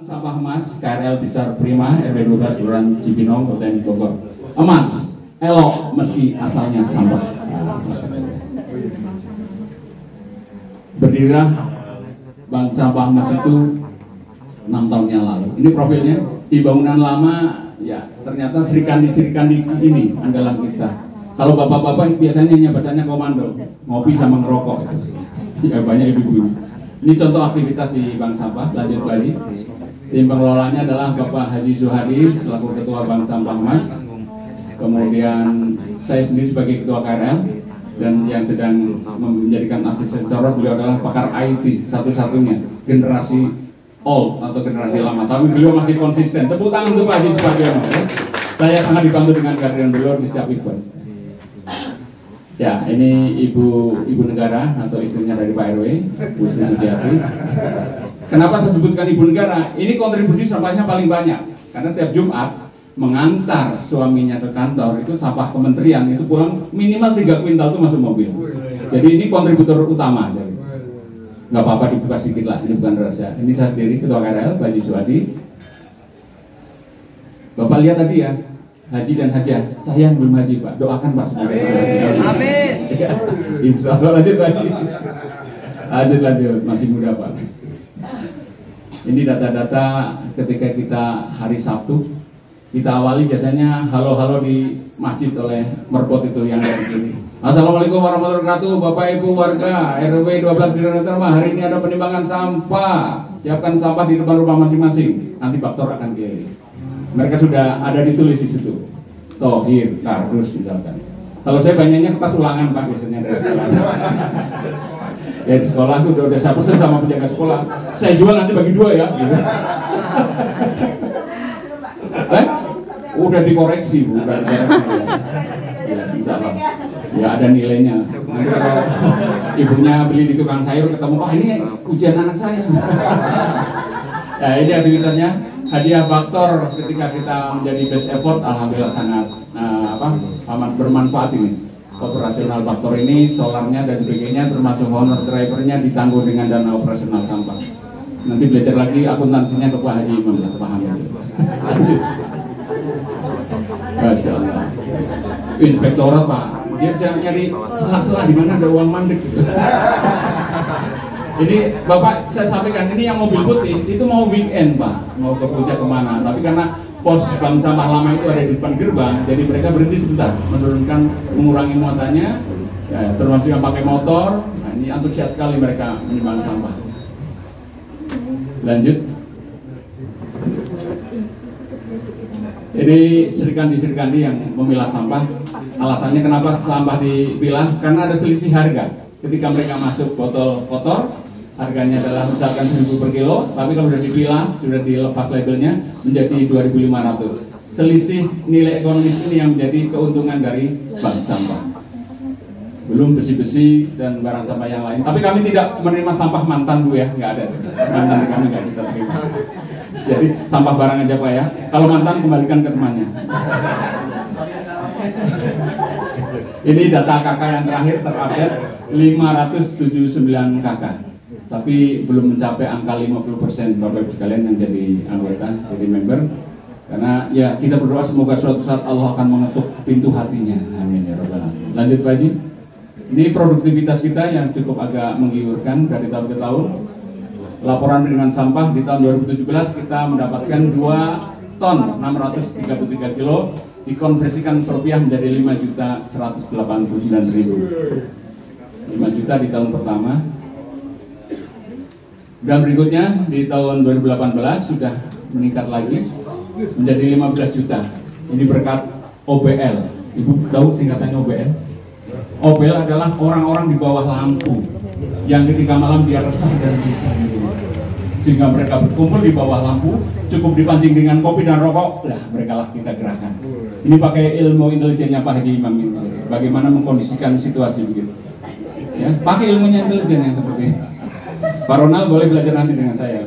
Sampah emas KRL Besar Prima RW 12 Kelurahan Cibinong Kabupaten Bogor. Emas elok meski asalnya sampah. Berdirilah Bank Sampah Emas itu 6 tahun yang lalu. Ini profilnya di bangunan lama, ya ternyata serikandi ini andalan kita. Kalau bapak-bapak biasanya hanya bahasanya komando, ngopi sama ngerokok. Ya banyak ibu-ibu. Ini contoh aktivitas di Bank Sampah. Lanjut lagi. Tim pengelolanya adalah Bapak Haji Suhadi selaku Ketua Bank Sampah Emas. Kemudian saya sendiri sebagai Ketua KRL, dan yang sedang menjadikan asisten corot beliau adalah pakar IT satu-satunya generasi old atau generasi lama, tapi beliau masih konsisten. Tepuk tangan untuk Pak Haji Suhadi. Saya sangat dibantu dengan kehadiran beliau di setiap event. Ya, ini ibu negara atau istrinya dari Pak RW, Bu Sri Mujiati. Kenapa saya sebutkan ibu negara? Ini kontribusi sampahnya paling banyak, karena setiap Jumat mengantar suaminya ke kantor itu sampah kementerian itu pulang minimal 3 kuintal itu masuk mobil. Jadi ini kontributor utama. Jadi nggak apa-apa dibuka sedikit lah, ini bukan rahasia. Ini saya sendiri Ketua KRL, Pak Haji Suhadi. Bapak lihat tadi ya, Haji dan Hajah, saya yang belum haji Pak, doakan Pak semoga. Amin. Ya, insya Allah lanjut Haji. Lanjut, masih muda Pak. Ini data-data ketika kita hari Sabtu, kita awali biasanya halo-halo di masjid oleh merpot itu yang dari kiri. Assalamualaikum warahmatullahi wabarakatuh, Bapak Ibu warga RW 12 km. Hari ini ada penimbangan sampah. Siapkan sampah di depan rumah masing-masing. Nanti baktor akan keliling. Mereka sudah ada ditulis di situ. Tohir, kardus misalkan. Kalau saya banyaknya kertas ulangan Pak biasanya dari sekolah. Ya di sekolah tuh udah saya pesen sama penjaga sekolah. Saya jual nanti bagi 2 ya. Gitu. Udah dikoreksi Bu, udah dikoreksi. Ya bisa lah. Ya ada nilainya. Nanti kalau ibunya beli di tukang sayur ketemu, wah ini ujian anak saya. Ya ini aktivitasnya. Hadiah faktor ketika kita menjadi best effort, alhamdulillah sangat amat bermanfaat ini. Operasional faktor ini, solarnya dan sebagainya, termasuk honor drivernya ditanggung dengan dana operasional sampah. Nanti belajar lagi akuntansinya ke Pak Haji Imam, paham ya. Lanjut. Masya Allah. Inspektorat Pak, dia bisa nyari celah-celah di mana ada uang mandek. Ini Bapak saya sampaikan, ini yang mobil putih itu mau weekend Pak, mau ke puncak kemana, tapi karena pos bank sampah lama itu ada di depan gerbang, jadi mereka berhenti sebentar, mengurangi muatannya, ya, termasuk yang pakai motor. Nah, ini antusias sekali mereka menimbang sampah. Lanjut. Ini serikandi yang memilah sampah. Alasannya kenapa sampah dipilah? Karena ada selisih harga. Ketika mereka masuk botol kotor, harganya adalah misalkan 1.000 per kilo, tapi kalau sudah dipilah, sudah dilepas labelnya menjadi 2.500. Selisih nilai ekonomis ini yang menjadi keuntungan dari bank sampah. Belum besi-besi dan barang sampah yang lain. Tapi kami tidak menerima sampah mantan Bu ya, nggak ada. Mantan kami nggak kita terima. Jadi sampah barang aja Pak ya. Kalau mantan kembalikan ke temannya. Ini data KK yang terakhir terupdate 579 KK. Tapi belum mencapai angka 50% Bapak Ibu sekalian yang jadi anggota, jadi member. Karena ya kita berdoa semoga suatu saat Allah akan mengetuk pintu hatinya. Amin ya rabbal alamin. Lanjut Pak Haji. Ini produktivitas kita yang cukup agak menggiurkan dari tahun ke tahun. Laporan dengan sampah di tahun 2017 kita mendapatkan 2 ton 633 kilo, dikonversikan ke rupiah menjadi 5.189.000. 5 juta di tahun pertama. Dan berikutnya di tahun 2018 sudah meningkat lagi menjadi 15 juta. Ini berkat OBL. Ibu tahu singkatannya OBL? OBL adalah orang-orang di bawah lampu yang ketika malam dia resah dan bisa, sehingga mereka berkumpul di bawah lampu, cukup dipancing dengan kopi dan rokok, lah mereka lah kita gerakan. Ini pakai ilmu intelijennya Pak Haji Imam ini, bagaimana mengkondisikan situasi begitu. Ya, pakai ilmunya intelijen yang seperti ini. Pak Ronald boleh belajar nanti dengan saya.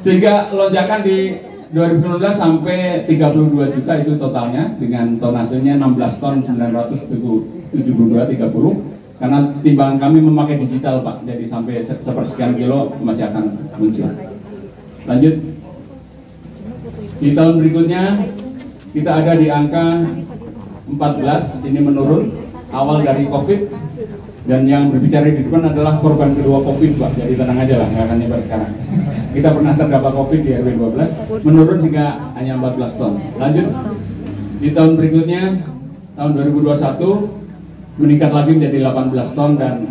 Sehingga lonjakan di 2019 sampai 32 juta itu totalnya, dengan tonasenya 16 ton 972,30, karena timbangan kami memakai digital Pak, jadi sampai sepersekian kilo masih akan muncul. Lanjut. Di tahun berikutnya kita ada di angka 14, ini menurun awal dari COVID, dan yang berbicara di depan adalah korban kedua COVID, Pak. Jadi tenang aja lah, nggak akan nyebar sekarang. Kita pernah terdampak COVID di RW 12, menurun hingga hanya 14 ton. Lanjut. Di tahun berikutnya, tahun 2021 meningkat lagi menjadi 18 ton dan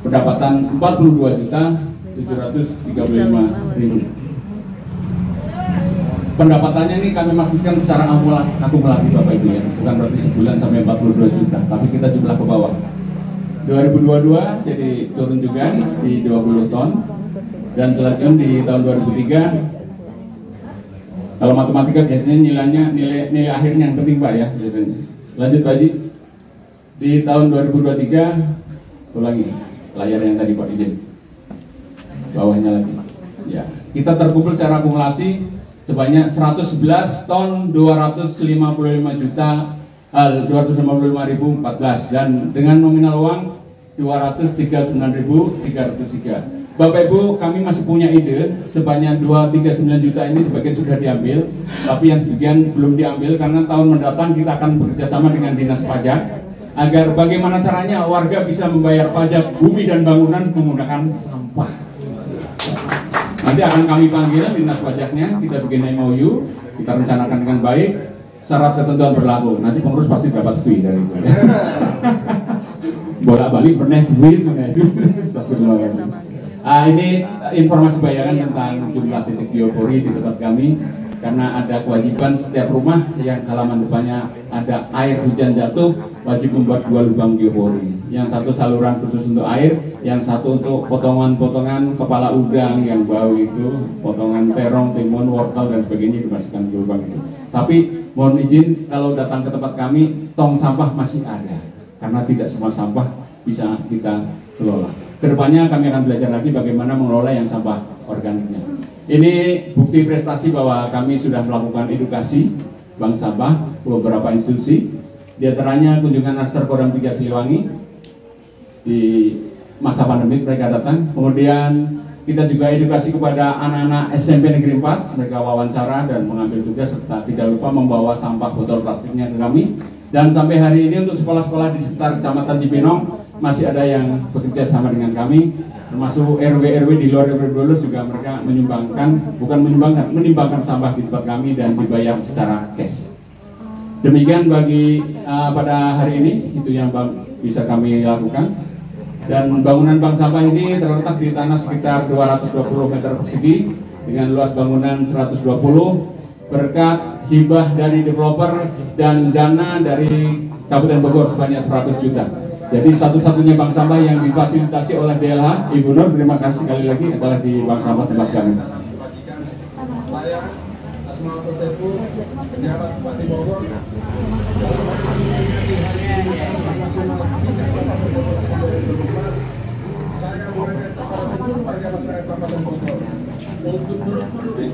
pendapatan 42.735.000. Pendapatannya ini kami maksudkan secara akumulatif Bapak Ibu ya, bukan berarti sebulan sampai 42 juta, tapi kita jumlah ke bawah. 2022 jadi turun juga di 20 ton, dan selanjutnya di tahun 2003 kalau matematika biasanya nilai akhirnya yang penting Pak ya. Lanjut Pak Haji. Di tahun 2023 ulangi layar yang tadi Pak izin, bawahnya lagi ya, kita terkumpul secara akumulasi sebanyak 111 ton 255.014 dan dengan nominal uang 239.303. Bapak Ibu, kami masih punya ide sebanyak 239 juta ini sebagian sudah diambil, tapi yang sebagian belum diambil karena tahun mendatang kita akan bekerjasama dengan Dinas Pajak agar bagaimana caranya warga bisa membayar pajak bumi dan bangunan menggunakan sampah. Nanti akan kami panggil Dinas Pajaknya, kita bikin MOU, kita rencanakan dengan baik, syarat ketentuan berlaku. Nanti pengurus pasti dapat fee dari itu. Bolak-balik pernah duit. Ini informasi bayaran tentang jumlah titik biopori di tempat kami, karena ada kewajiban setiap rumah yang halaman depannya ada air hujan jatuh wajib membuat 2 lubang biopori. Yang satu saluran khusus untuk air, yang satu untuk potongan-potongan kepala udang yang bau itu, potongan terong, timun, wortel dan sebagainya dimasukkan ke lubang itu. Tapi mohon izin kalau datang ke tempat kami, tong sampah masih ada karena tidak semua sampah bisa kita kelola. Kedepannya kami akan belajar lagi bagaimana mengelola yang sampah organiknya. Ini bukti prestasi bahwa kami sudah melakukan edukasi bank sampah ke beberapa institusi. Di antaranya kunjungan Master Kodam 3 Siliwangi di masa pandemi mereka datang. Kemudian kita juga edukasi kepada anak-anak SMP Negeri 4, mereka wawancara dan mengambil tugas serta tidak lupa membawa sampah botol plastiknya ke kami. Dan sampai hari ini untuk sekolah-sekolah di sekitar Kecamatan Cipinong masih ada yang bekerja sama dengan kami, termasuk RW-RW di luar RW 12 juga mereka menimbangkan sampah di tempat kami dan dibayar secara cash. Demikian bagi pada hari ini, itu yang bisa kami lakukan. Dan bangunan bank sampah ini terletak di tanah sekitar 220 meter persegi dengan luas bangunan 120 berkat hibah dari developer dan dana dari Kabupaten Bogor sebanyak 100 juta. Jadi satu-satunya bank sampah yang difasilitasi oleh DLH, Ibu Nur, terima kasih sekali lagi, adalah di bank sampah tempat kami. Saya Asmaul Sefu, pejabat Bupati Bogor. Saya mengajak kepada seluruh warga masyarakat Kabupaten Bogor untuk terus peduli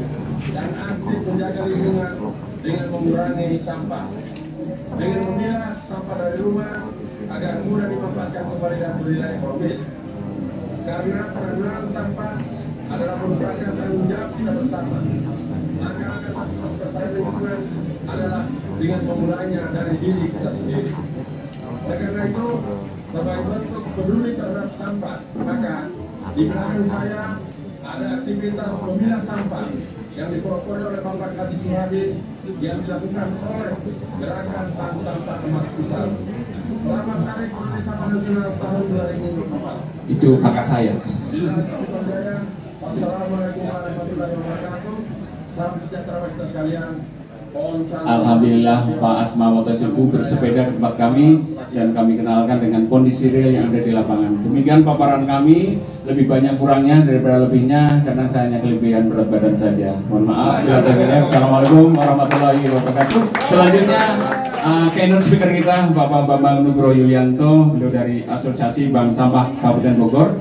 dan aktif menjaga lingkungan dengan mengurangi sampah, dengan memilah sampah dari rumah agar mudah dimanfaatkan kembali dan bernilai ekonomis. Karena pengelolaan sampah adalah merupakan tanggung jawab kita bersama. Langkah-langkah terhadap lingkungan adalah dengan memulainya dari diri kita sendiri. Karena itu, sebagai bentuk peduli terhadap sampah, maka di belakang saya ada aktivitas memilah sampah yang dipropos oleh Bapak Kadis Muhadi yang dilakukan oleh Gerakan Bank Sampah Emas Pusat. Selamat Hari Peduli Sampah Nasional tahun 2024. Itu kakak saya. Wassalamualaikum warahmatullahi wabarakatuh. Salam sejahtera bagi kita sekalian. Alhamdulillah Pak Asma Motosiku bersepeda ke tempat kami dan kami kenalkan dengan kondisi real yang ada di lapangan. Demikian paparan kami, lebih banyak kurangnya daripada lebihnya karena saya hanya kelebihan berat badan saja. Mohon maaf. Assalamualaikum warahmatullahi wabarakatuh. Selanjutnya keynote speaker kita Bapak Bambang Nugroho Yulianto, beliau dari Asosiasi Bank Sampah Kabupaten Bogor.